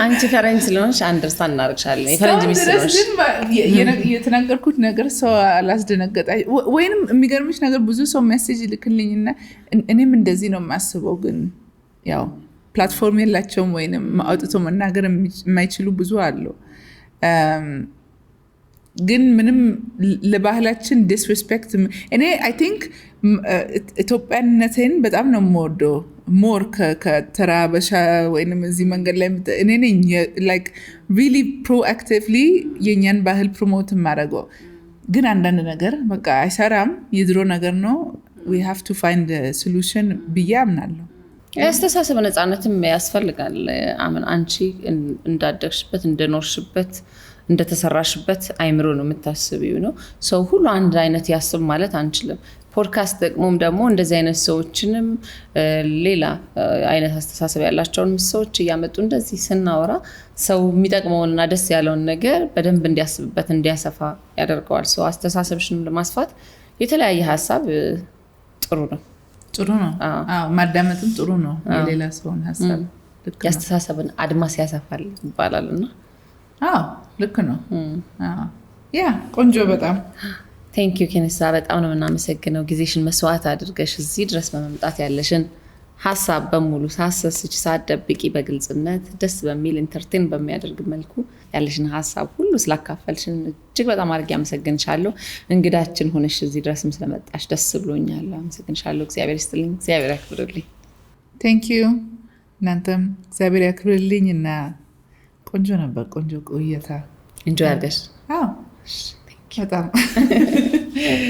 አንቺ ፈረንጅ ስለሆንሽ አንደርስታንድ እናደርግሻለን የፈረንጅ ሚስት ስለሆንሽ የተናገርኩት ነገር ሰው አላስደነገጣ ወይንም የሚገርምሽ ነገር ብዙ ሰው ሜሴጅ ልክልኝና እኔም እንደዚህ ነው የማስበው ግን ያው ፕላትፎርም የላቸውም ወይንም አውጥቶ መናገር የማይችሉ ብዙ አሉ ግን ምንም ለባህላችን ዲስሪስፔክት እኔ አይ ቲንክ ኢትዮጵያነቴን በጣም ነው የምወደው ሞር ከተራ በሻ ወይንም እዚህ መንገድ ላይ እኔ ነኝ like really proactively የኛን ባህል ፕሮሞት ማድረገው ግን አንዳንድ ነገር በቃ አይሰራም የድሮ ነገር ነው we have to find a solution ብዬ አምናለሁ ያስተሳሰብ ነፃነትም ያስፈልጋል አምን አንቺ እንዳደግሽበት እንደኖርሽበት እንደተሰራሽበት አይምሮ ነው የምታስቢው ነው ሰው ሁሉ አንድ አይነት ያስብ ማለት አንችልም ፖድካስት ደግሞ እንደዚህ አይነት ሰዎችንም ሌላ አይነት አስተሳሰብ ያላቸውን ሰዎች ያመጡ እንደዚህ ስናወራ ሰው የሚጠቅመውና ደስ ያለውን ነገር በደንብ እንዲያስብበት እንዲያሰፋ ያደርገዋል ሰው አስተሳሰብሽን ለማስፋት የተለያየ ሐሳብ ጥሩ ነው አዎ ማዳመጥም ጥሩ ነው የሌላ ሰውን ሐሳብ ያስተሳሰብን አድማስ ያሰፋል ይባላልና አዎ ልክ ነው ያ ቆንጆ በጣም Thank you ኬንሳ በጣም ነው እናመሰግነው ጊዜሽን መስዋዕት አድርገሽ እዚህ ድረስ በመምጣት ያለሽን ሐሳብ በሙሉ ሳሰስች ሳደብቂ በግልጽነት ደስ በሚል ኢንተርቴን በሚያደርግ መልኩ ያለሽን ሐሳብ ሁሉ ስላካፈልሽን እጅግ በጣም አድርጌ አመሰግንሻለሁ እንግዳችን ሆነሽ እዚህ ድረስም ስለመጣሽ ደስ ብሎኛል አመሰግንሻለሁ እግዚአብሔር ይስጥልኝ እግዚአብሔር ያክብርልኝ Thank you እናንተም እግዚአብሔር ያክብርልኝና ቆንጆ ነበር ቆንጆ ቆይታ enjoy አድርገሽ አዎ በጣም